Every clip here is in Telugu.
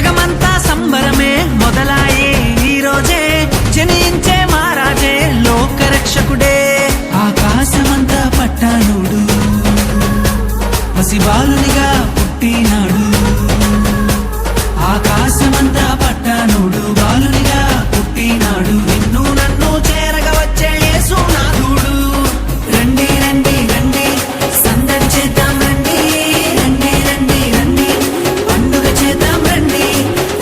జగమంతా సంబరమే మొదలాయే ఈ రోజే జనించే మహారాజే లోకరక్షకుడే ఆకాశమంతా పట్టానుడు పసిబాలునిగా పుట్టినాడు ఆకాశమంతా పట్టానుడు బాలునిగా పుట్టినాడు నిన్ను నన్ను చేరగా వచ్చే యేసునాథుడు రండి రండి రండి సందడి చేద్దాం రండి రండి రండి రండి పండుగ చేద్దాం రండి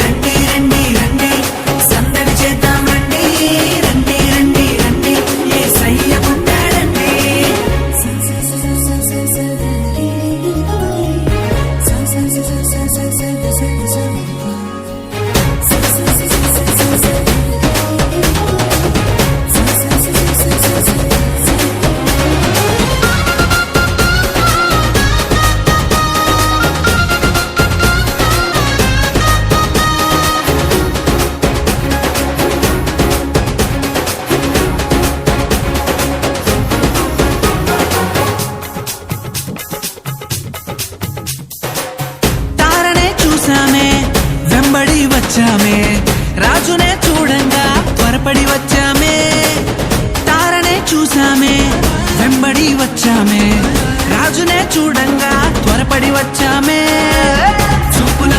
రండి రండి రండి సందడి చేద్దాం రండి రండి రండి రండి యేసయ్య పుట్టాడండి తారనే చూసామే వెంబడి వచ్చామే రాజునే చూడంగా త్వరపడి వచ్చామే తారనే చూసామే వెంబడి వచ్చామే రాజునే చూడంగా త్వరపడి వచ్చామే చూపుల